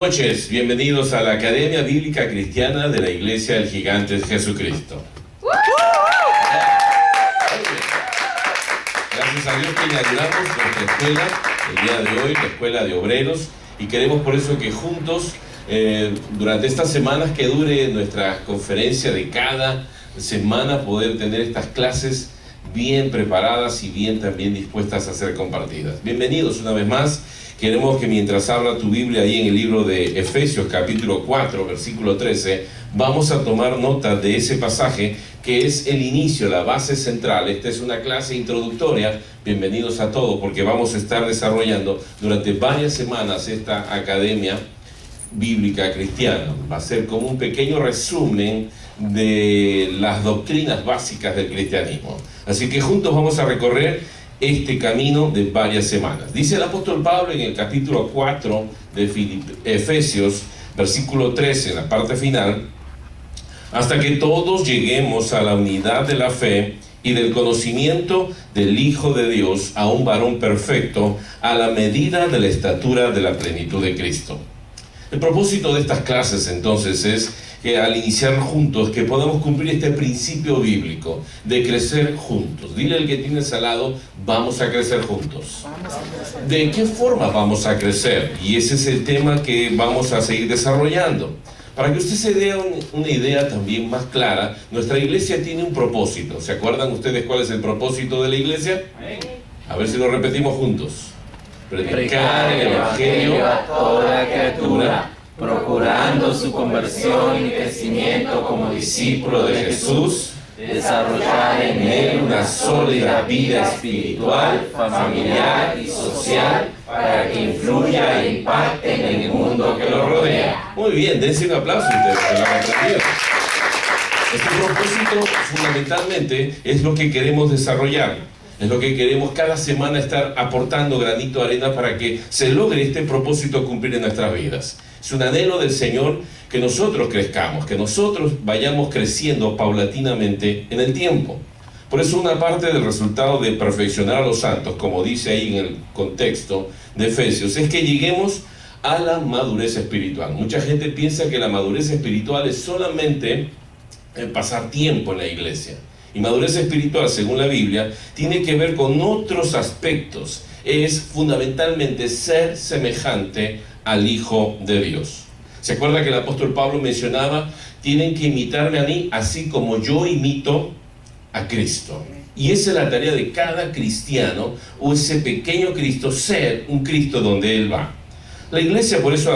Buenas noches, bienvenidos a la Academia Bíblica Cristiana de la Iglesia del Gigante Jesucristo. Gracias a Dios que inauguramos nuestra escuela el día de hoy, la Escuela de Obreros, y queremos por eso que juntos, durante estas semanas que dure nuestra conferencia de cada semana, poder tener estas clases bien preparadas y bien también dispuestas a ser compartidas. Bienvenidos una vez más. Queremos que mientras abra tu Biblia ahí en el libro de Efesios capítulo 4 versículo 13, vamos a tomar nota de ese pasaje que es el inicio, la base central. Esta es una clase introductoria. Bienvenidos a todos, porque vamos a estar desarrollando durante varias semanas esta Academia Bíblica Cristiana. Va a ser como un pequeño resumen de las doctrinas básicas del cristianismo. Así que juntos vamos a recorrer este camino de varias semanas. Dice el apóstol Pablo en el capítulo 4 de Efesios, versículo 13, en la parte final: hasta que todos lleguemos a la unidad de la fe y del conocimiento del Hijo de Dios, a un varón perfecto, a la medida de la estatura de la plenitud de Cristo. El propósito de estas clases entonces es que al iniciar juntos, que podamos cumplir este principio bíblico de crecer juntos. Dile al que tienes al lado: vamos a crecer juntos. ¿De qué forma vamos a crecer? Y ese es el tema que vamos a seguir desarrollando. Para que usted se dé una idea también más clara, nuestra iglesia tiene un propósito. ¿Se acuerdan ustedes cuál es el propósito de la iglesia? A ver si lo repetimos juntos. Predicar el evangelio a toda criatura, procurando su conversión y crecimiento como discípulo de Jesús, desarrollar en él una sólida vida espiritual, familiar y social, para que influya e impacte en el mundo que lo rodea. Muy bien, dense un aplauso ustedes que lo han entendido. Este propósito fundamentalmente es lo que queremos desarrollar. Es lo que queremos cada semana, estar aportando granito de arena para que se logre este propósito cumplir en nuestras vidas. Es un anhelo del Señor que nosotros crezcamos, que nosotros vayamos creciendo paulatinamente en el tiempo. Por eso una parte del resultado de perfeccionar a los santos, como dice ahí en el contexto de Efesios, es que lleguemos a la madurez espiritual. Mucha gente piensa que la madurez espiritual es solamente el pasar tiempo en la iglesia. Y madurez espiritual, según la Biblia, tiene que ver con otros aspectos. Es fundamentalmente ser semejante al Hijo de Dios. ¿Se acuerda que el apóstol Pablo mencionaba: tienen que imitarme a mí así como yo imito a Cristo? Y esa es la tarea de cada cristiano, o ese pequeño Cristo, ser un Cristo donde Él va. La iglesia por eso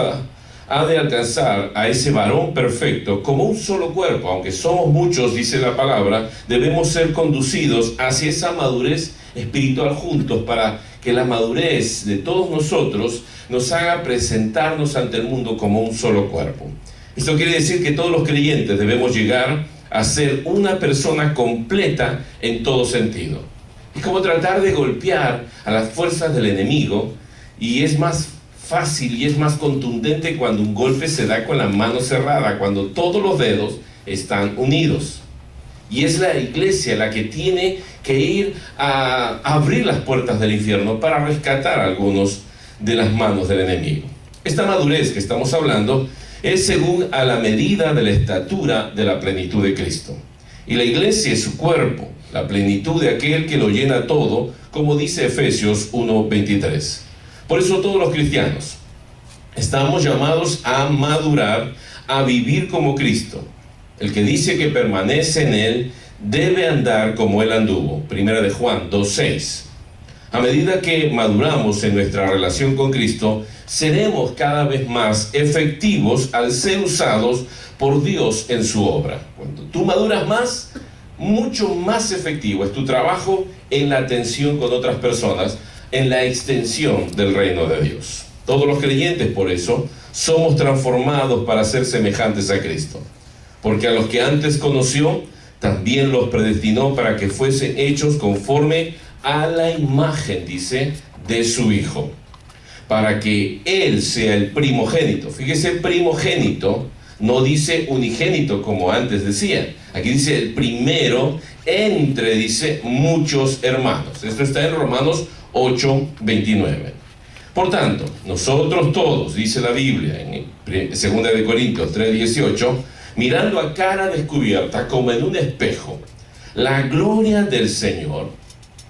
ha de alcanzar a ese varón perfecto como un solo cuerpo. Aunque somos muchos, dice la palabra, debemos ser conducidos hacia esa madurez espiritual juntos, para que la madurez de todos nosotros nos haga presentarnos ante el mundo como un solo cuerpo. Esto quiere decir que todos los creyentes debemos llegar a ser una persona completa en todo sentido. Es como tratar de golpear a las fuerzas del enemigo, y es más fácil y es más contundente cuando un golpe se da con la mano cerrada, cuando todos los dedos están unidos. Y es la iglesia la que tiene que ir a abrir las puertas del infierno para rescatar a algunos de las manos del enemigo. Esta madurez que estamos hablando es según a la medida de la estatura de la plenitud de Cristo. Y la iglesia es su cuerpo, la plenitud de aquel que lo llena todo, como dice Efesios 1:23. Por eso todos los cristianos estamos llamados a madurar, a vivir como Cristo. El que dice que permanece en Él debe andar como Él anduvo. Primera de Juan 2:6. A medida que maduramos en nuestra relación con Cristo, seremos cada vez más efectivos al ser usados por Dios en su obra. Cuando tú maduras más, mucho más efectivo es tu trabajo en la atención con otras personas, en la extensión del reino de Dios. Todos los creyentes, por eso, somos transformados para ser semejantes a Cristo. Porque a los que antes conoció, también los predestinó para que fuesen hechos conforme a la imagen, dice, de su Hijo, para que Él sea el primogénito. Fíjese, primogénito, no dice unigénito como antes decía. Aquí dice el primero dice, muchos hermanos. Esto está en Romanos 8:29. Por tanto, nosotros todos, dice la Biblia en 2 Corintios 3:18, mirando a cara descubierta como en un espejo la gloria del Señor.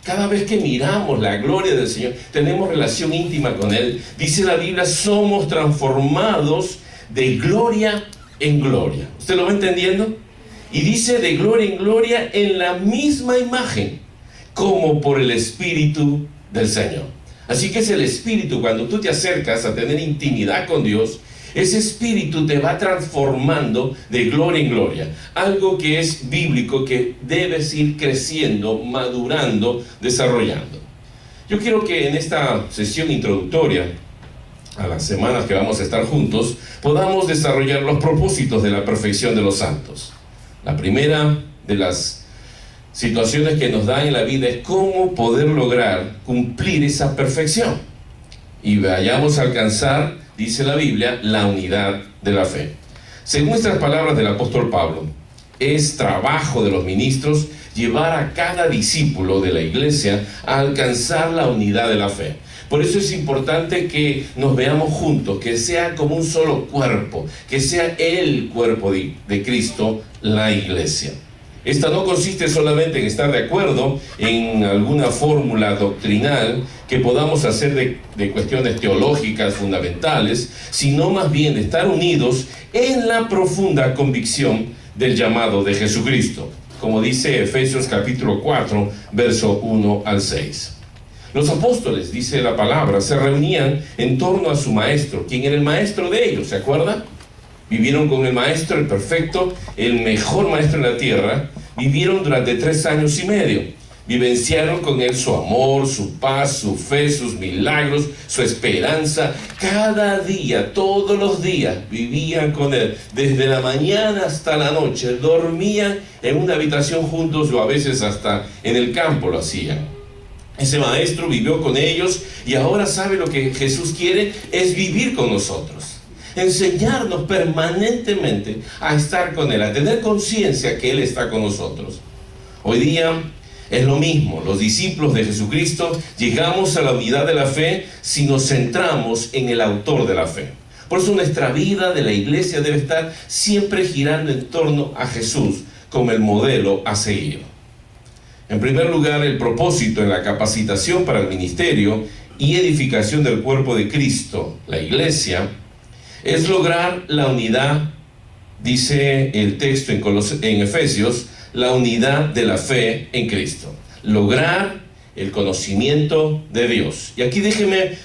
Cada vez que miramos la gloria del Señor, tenemos relación íntima con Él. Dice la Biblia, somos transformados de gloria en gloria. ¿Usted lo va entendiendo? Y dice de gloria en gloria en la misma imagen, como por el Espíritu del Señor. Así que es el Espíritu, cuando tú te acercas a tener intimidad con Dios, ese Espíritu te va transformando de gloria en gloria. Algo que es bíblico, que debes ir creciendo, madurando, desarrollando. Yo quiero que en esta sesión introductoria, a las semanas que vamos a estar juntos, podamos desarrollar los propósitos de la perfección de los santos. La primera de las situaciones que nos da en la vida es cómo poder lograr cumplir esa perfección. Y vayamos a alcanzar, dice la Biblia, la unidad de la fe. Según estas palabras del apóstol Pablo, es trabajo de los ministros llevar a cada discípulo de la iglesia a alcanzar la unidad de la fe. Por eso es importante que nos veamos juntos, que sea como un solo cuerpo, que sea el cuerpo de Cristo, la iglesia. Esta no consiste solamente en estar de acuerdo en alguna fórmula doctrinal que podamos hacer de cuestiones teológicas fundamentales, sino más bien estar unidos en la profunda convicción del llamado de Jesucristo, como dice Efesios capítulo 4, verso 1 al 6. Los apóstoles, dice la palabra, se reunían en torno a su maestro, quien era el maestro de ellos, ¿se acuerdan? Vivieron con el maestro, el perfecto, el mejor maestro en la tierra. Vivieron durante 3 años y medio. Vivenciaron con él su amor, su paz, su fe, sus milagros, su esperanza. Cada día, todos los días, vivían con él. Desde la mañana hasta la noche, dormían en una habitación juntos o a veces hasta en el campo lo hacían. Ese maestro vivió con ellos y ahora sabe lo que Jesús quiere, es vivir con nosotros. Enseñarnos permanentemente a estar con Él, a tener conciencia que Él está con nosotros. Hoy día es lo mismo. Los discípulos de Jesucristo llegamos a la unidad de la fe si nos centramos en el autor de la fe. Por eso nuestra vida de la iglesia debe estar siempre girando en torno a Jesús como el modelo a seguir. En primer lugar, el propósito en la capacitación para el ministerio y edificación del cuerpo de Cristo, la iglesia, es lograr la unidad, dice el texto en Efesios, la unidad de la fe en Cristo. Lograr el conocimiento de Dios. Y aquí déjeme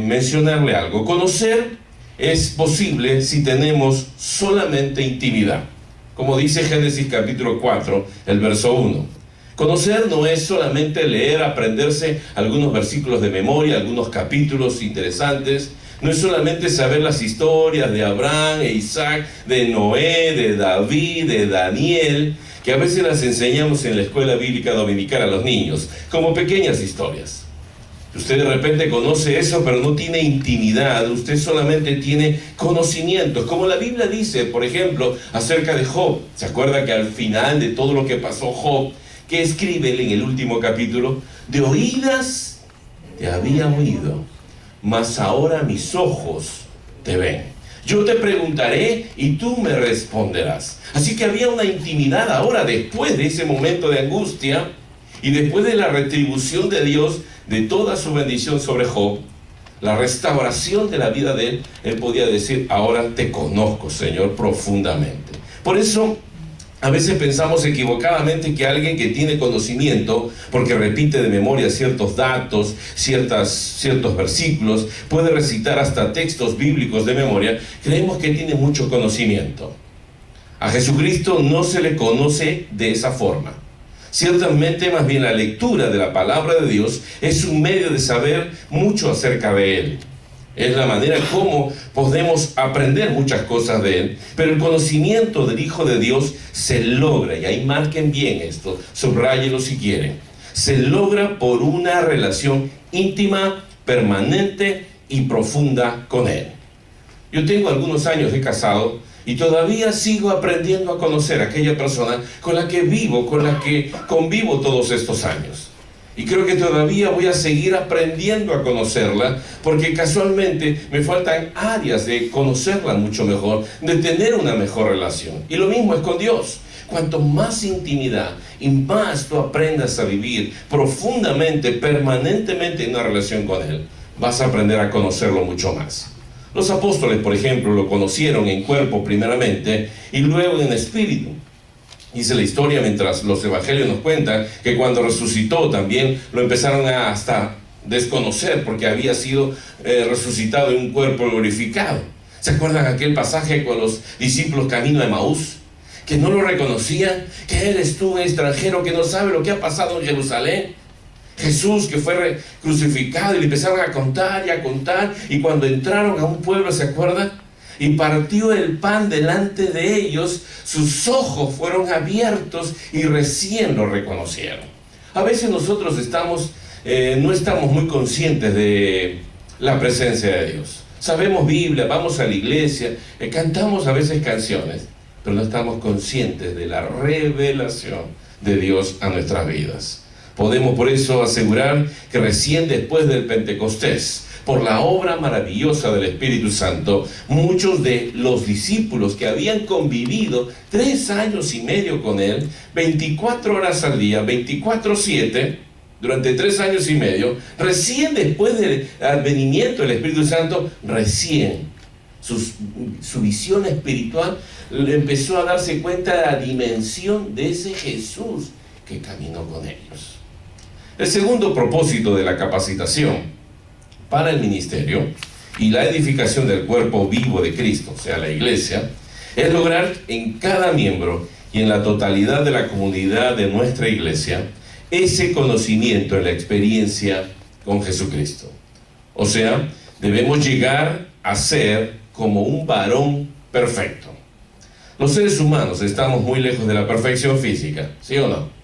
mencionarle algo. Conocer es posible si tenemos solamente intimidad. Como dice Génesis capítulo 4, el verso 1. Conocer no es solamente leer, aprenderse algunos versículos de memoria, algunos capítulos interesantes. No es solamente saber las historias de Abraham e Isaac, de Noé, de David, de Daniel, que a veces las enseñamos en la escuela bíblica dominical a los niños, como pequeñas historias. Usted de repente conoce eso, pero no tiene intimidad, usted solamente tiene conocimientos, como la Biblia dice, por ejemplo, acerca de Job. ¿Se acuerda que al final de todo lo que pasó Job, que escribe en el último capítulo? De oídas te había oído, mas ahora mis ojos te ven. Yo te preguntaré y tú me responderás. Así que había una intimidad ahora, después de ese momento de angustia y después de la retribución de Dios de toda su bendición sobre Job, la restauración de la vida de él podía decir: ahora te conozco, Señor, profundamente. Por eso a veces pensamos equivocadamente que alguien que tiene conocimiento, porque repite de memoria ciertos datos, ciertos versículos, puede recitar hasta textos bíblicos de memoria, creemos que tiene mucho conocimiento. A Jesucristo no se le conoce de esa forma. Ciertamente, más bien la lectura de la palabra de Dios es un medio de saber mucho acerca de Él. Es la manera como podemos aprender muchas cosas de Él. Pero el conocimiento del Hijo de Dios se logra, y ahí marquen bien esto, subráyenlo si quieren. Se logra por una relación íntima, permanente y profunda con Él. Yo tengo algunos años de casado y todavía sigo aprendiendo a conocer a aquella persona con la que vivo, con la que convivo todos estos años. Y creo que todavía voy a seguir aprendiendo a conocerla, porque casualmente me faltan áreas de conocerla mucho mejor, de tener una mejor relación. Y lo mismo es con Dios. Cuanto más intimidad y más tú aprendas a vivir profundamente, permanentemente en una relación con Él, vas a aprender a conocerlo mucho más. Los apóstoles, por ejemplo, lo conocieron en cuerpo primeramente y luego en espíritu. Dice la historia, mientras los evangelios nos cuentan, que cuando resucitó también lo empezaron a hasta desconocer, porque había sido resucitado en un cuerpo glorificado. ¿Se acuerdan aquel pasaje con los discípulos camino a Emaús? Que no lo reconocían, que eres tú un extranjero que no sabe lo que ha pasado en Jerusalén. Jesús que fue crucificado, y le empezaron a contar, y cuando entraron a un pueblo, ¿se acuerdan? Y partió el pan delante de ellos, sus ojos fueron abiertos y recién lo reconocieron. A veces nosotros no estamos muy conscientes de la presencia de Dios. Sabemos Biblia, vamos a la iglesia, cantamos a veces canciones, pero no estamos conscientes de la revelación de Dios a nuestras vidas. Podemos por eso asegurar que recién después del Pentecostés, por la obra maravillosa del Espíritu Santo, muchos de los discípulos que habían convivido 3 años y medio con Él, 24 horas al día, 24/7, durante 3 años y medio, recién después del advenimiento del Espíritu Santo, recién su visión espiritual empezó a darse cuenta de la dimensión de ese Jesús que caminó con ellos. El segundo propósito de la capacitación para el ministerio y la edificación del cuerpo vivo de Cristo, o sea, la iglesia, es lograr en cada miembro y en la totalidad de la comunidad de nuestra iglesia ese conocimiento en la experiencia con Jesucristo. O sea, debemos llegar a ser como un varón perfecto. Los seres humanos estamos muy lejos de la perfección física, ¿sí o no?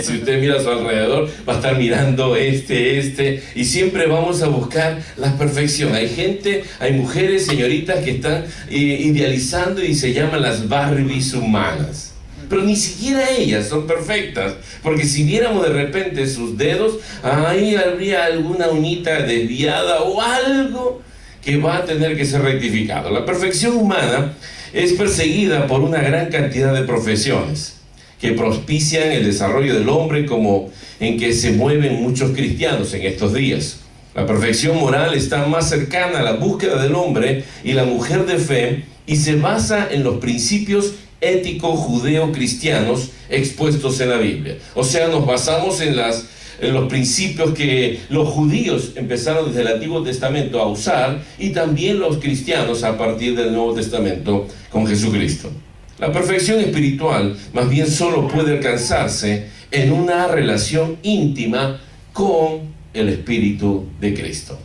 Si usted mira a su alrededor, va a estar mirando y siempre vamos a buscar la perfección. Hay mujeres, señoritas que están idealizando y se llaman las Barbies humanas. Pero ni siquiera ellas son perfectas, porque si viéramos de repente sus dedos, ahí habría alguna uñita desviada o algo que va a tener que ser rectificado. La perfección humana es perseguida por una gran cantidad de profesiones que propician el desarrollo del hombre, como en que se mueven muchos cristianos en estos días. La perfección moral está más cercana a la búsqueda del hombre y la mujer de fe y se basa en los principios éticos judeo-cristianos expuestos en la Biblia. O sea, nos basamos en los principios que los judíos empezaron desde el Antiguo Testamento a usar y también los cristianos a partir del Nuevo Testamento con Jesucristo. La perfección espiritual más bien solo puede alcanzarse en una relación íntima con el Espíritu de Cristo.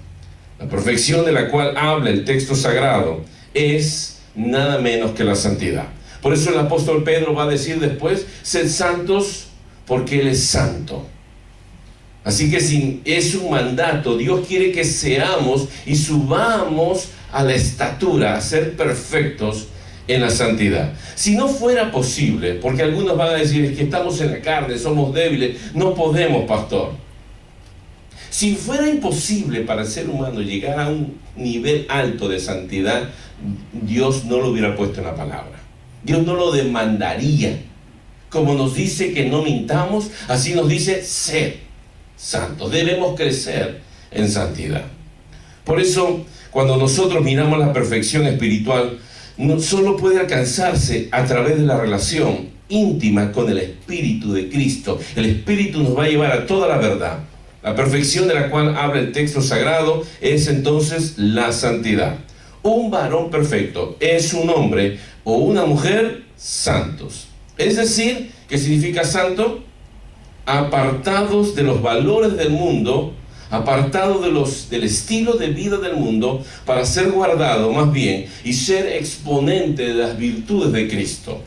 La perfección de la cual habla el texto sagrado es nada menos que la santidad. Por eso el apóstol Pedro va a decir después, sed santos porque Él es santo. Así que es un mandato. Dios quiere que seamos y subamos a la estatura, a ser perfectos en la santidad. Si no fuera posible, porque algunos van a decir, es que estamos en la carne, somos débiles, no podemos, pastor. Si fuera imposible para el ser humano llegar a un nivel alto de santidad, Dios no lo hubiera puesto en la palabra. Dios no lo demandaría. Como nos dice que no mintamos, así nos dice ser santos. Debemos crecer en santidad. Por eso, cuando nosotros miramos la perfección espiritual, no solo puede alcanzarse a través de la relación íntima con el Espíritu de Cristo. El Espíritu nos va a llevar a toda la verdad. La perfección de la cual habla el texto sagrado es entonces la santidad. Un varón perfecto es un hombre o una mujer santos. Es decir, ¿qué significa santo? Apartados de los valores del mundo, apartados del estilo de vida del mundo, para ser guardado más bien y ser exponente de las virtudes de Cristo,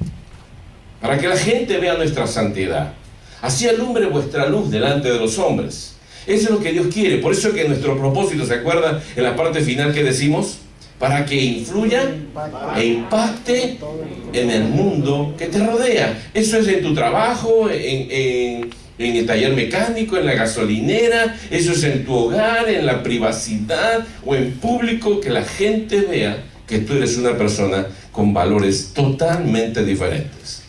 para que la gente vea nuestra santidad. Así alumbre vuestra luz delante de los hombres. Eso es lo que Dios quiere. Por eso es que nuestro propósito, ¿se acuerdan en la parte final que decimos? Para que influya e impacte en el mundo que te rodea. Eso es en tu trabajo, en en el taller mecánico, en la gasolinera, eso es en tu hogar, en la privacidad o en público, que la gente vea que tú eres una persona con valores totalmente diferentes.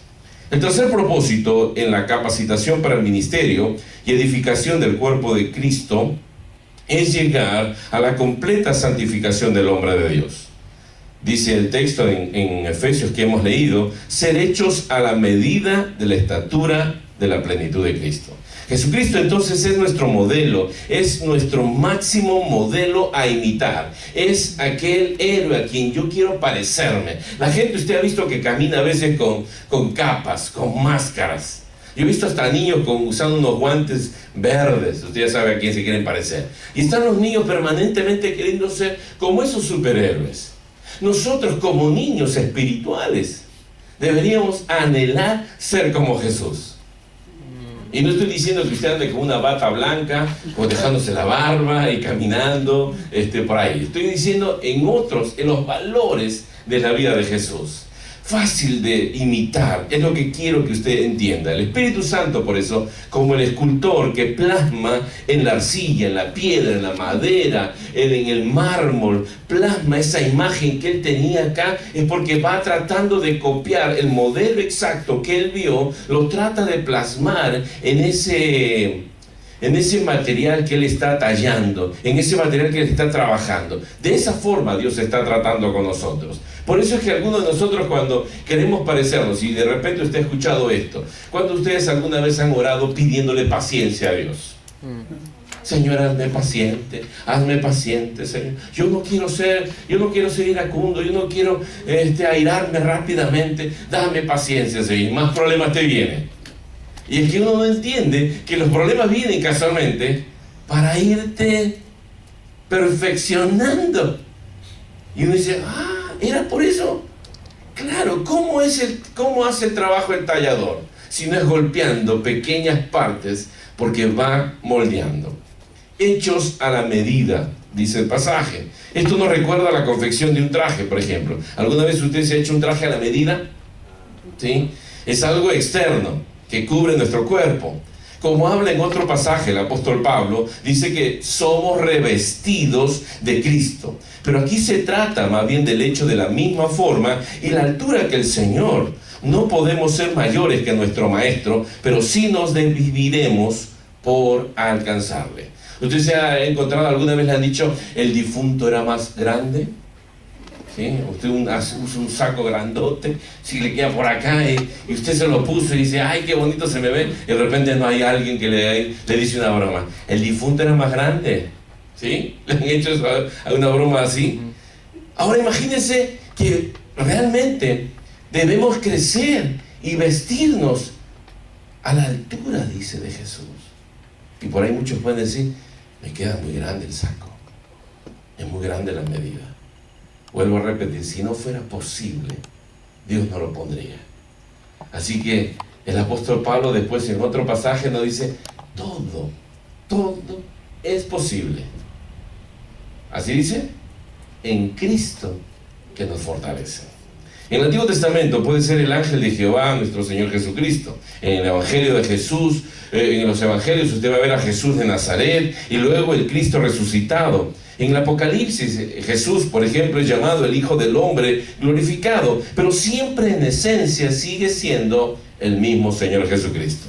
El tercer propósito en la capacitación para el ministerio y edificación del cuerpo de Cristo es llegar a la completa santificación del hombre de Dios. Dice el texto en Efesios que hemos leído, ser hechos a la medida de la estatura de la plenitud de Cristo. Jesucristo entonces es nuestro modelo, es nuestro máximo modelo a imitar, es aquel héroe a quien yo quiero parecerme. La gente, usted ha visto que camina a veces con capas, con máscaras. Yo he visto hasta niños usando unos guantes verdes, usted ya sabe a quién se quieren parecer. Y están los niños permanentemente queriendo ser como esos superhéroes. Nosotros como niños espirituales deberíamos anhelar ser como Jesús. Y no estoy diciendo que usted ande con una bata blanca o dejándose la barba y caminando por ahí. Estoy diciendo en los valores de la vida de Jesús. Fácil de imitar, es lo que quiero que usted entienda. El Espíritu Santo, por eso, como el escultor que plasma en la arcilla, en la piedra, en la madera, en el mármol, plasma esa imagen que él tenía acá, es porque va tratando de copiar el modelo exacto que él vio, lo trata de plasmar en ese material que él está tallando, en ese material que él está trabajando. De esa forma Dios está tratando con nosotros. Por eso es que algunos de nosotros, cuando queremos parecernos, y de repente usted ha escuchado esto, cuando ustedes alguna vez han orado pidiéndole paciencia a Dios. Señor, hazme paciente, Señor. Yo no quiero ser iracundo, yo no quiero airarme rápidamente. Dame paciencia, Señor. Más problemas te vienen. Y es que uno no entiende que los problemas vienen casualmente para irte perfeccionando. Y uno dice, ¿era por eso? Claro, ¿cómo hace el trabajo el tallador? Si no es golpeando pequeñas partes, porque va moldeando. Hechos a la medida, dice el pasaje. Esto nos recuerda a la confección de un traje, por ejemplo. ¿Alguna vez usted se ha hecho un traje a la medida? ¿Sí? Es algo externo que cubre nuestro cuerpo. Como habla en otro pasaje el apóstol Pablo, dice que somos revestidos de Cristo. Pero aquí se trata más bien del hecho de la misma forma y la altura que el Señor. No podemos ser mayores que nuestro Maestro, pero sí nos dividiremos por alcanzarle. ¿Usted se ha encontrado alguna vez, le han dicho, el difunto era más grande? ¿Sí? Usted usa un saco grandote, si le queda por acá y usted se lo puso y dice, ¡ay, qué bonito se me ve! Y de repente no hay alguien que le dice una broma. El difunto era más grande. ¿Sí? ¿Le han hecho una broma así? Ahora imagínense que realmente debemos crecer y vestirnos a la altura, dice, de Jesús. Y por ahí muchos pueden decir, me queda muy grande el saco, es muy grande la medida. Vuelvo a repetir, si no fuera posible, Dios no lo pondría. Así que el apóstol Pablo después en otro pasaje nos dice, todo es posible. Así dice, en Cristo que nos fortalece. En el Antiguo Testamento puede ser el ángel de Jehová, nuestro Señor Jesucristo. En el Evangelio de Jesús, en los Evangelios usted va a ver a Jesús de Nazaret y luego el Cristo resucitado. En el Apocalipsis, Jesús, por ejemplo, es llamado el Hijo del Hombre glorificado, pero siempre en esencia sigue siendo el mismo Señor Jesucristo.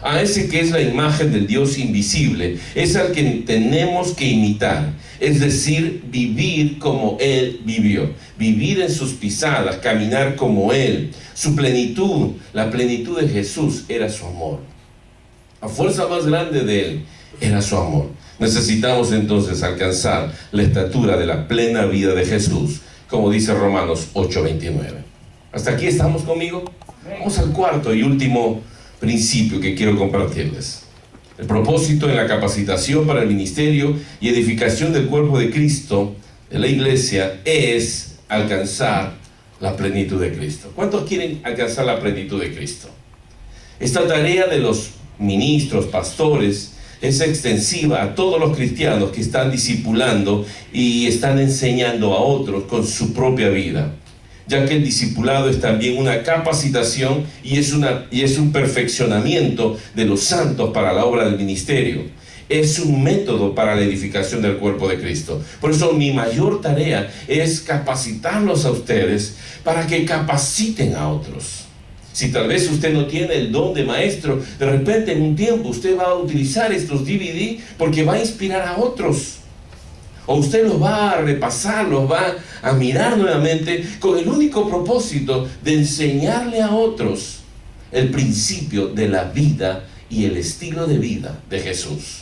A ese que es la imagen del Dios invisible, es al que tenemos que imitar, es decir, vivir como Él vivió, vivir en sus pisadas, caminar como Él. Su plenitud, la plenitud de Jesús era su amor. La fuerza más grande de Él era su amor. Necesitamos entonces alcanzar la estatura de la plena vida de Jesús, como dice Romanos 8:29. ¿Hasta aquí estamos conmigo? Vamos al cuarto y último principio que quiero compartirles. El propósito en la capacitación para el ministerio y edificación del cuerpo de Cristo, de la iglesia, es alcanzar la plenitud de Cristo. ¿Cuántos quieren alcanzar la plenitud de Cristo? Esta tarea de los ministros, pastores, es extensiva a todos los cristianos que están discipulando y están enseñando a otros con su propia vida. ya que el discipulado es también una capacitación y es un perfeccionamiento de los santos para la obra del ministerio. Es un método para la edificación del cuerpo de Cristo. Por eso mi mayor tarea es capacitarlos a ustedes para que capaciten a otros. Si tal vez usted no tiene el don de maestro, de repente en un tiempo usted va a utilizar estos DVD porque va a inspirar a otros. O usted los va a repasar, los va a mirar nuevamente con el único propósito de enseñarle a otros el principio de la vida y el estilo de vida de Jesús.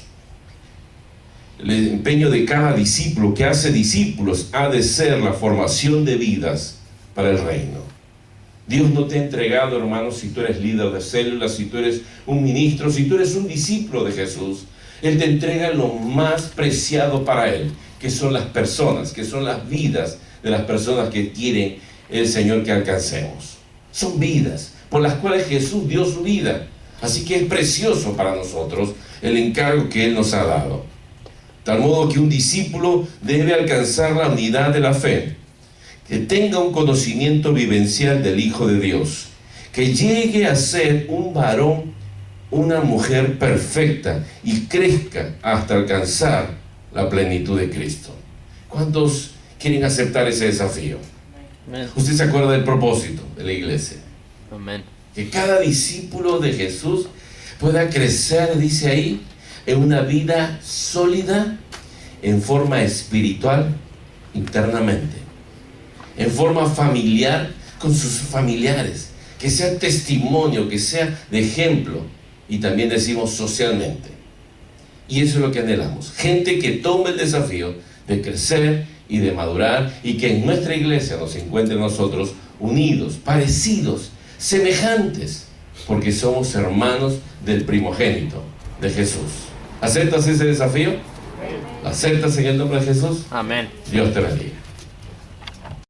El empeño de cada discípulo que hace discípulos ha de ser la formación de vidas para el reino. Dios no te ha entregado, hermanos, si tú eres líder de células, si tú eres un ministro, si tú eres un discípulo de Jesús, Él te entrega lo más preciado para Él, que son las personas, que son las vidas de las personas que quiere el Señor que alcancemos. Son vidas por las cuales Jesús dio su vida. Así que es precioso para nosotros el encargo que Él nos ha dado. Tal modo que un discípulo debe alcanzar la unidad de la fe, que tenga un conocimiento vivencial del Hijo de Dios, que llegue a ser un varón, una mujer perfecta y crezca hasta alcanzar la plenitud de Cristo. ¿Cuántos quieren aceptar ese desafío? Amén. ¿Usted se acuerda del propósito de la iglesia? Amén. Que cada discípulo de Jesús pueda crecer, dice ahí, en una vida sólida, en forma espiritual, internamente, en forma familiar, con sus familiares, que sea testimonio, que sea de ejemplo, y también decimos socialmente. Y eso es lo que anhelamos, gente que tome el desafío de crecer y de madurar, y que en nuestra iglesia nos encuentre nosotros unidos, parecidos, semejantes, porque somos hermanos del primogénito de Jesús. ¿Aceptas ese desafío? ¿Aceptas en el nombre de Jesús? Amén. Dios te bendiga.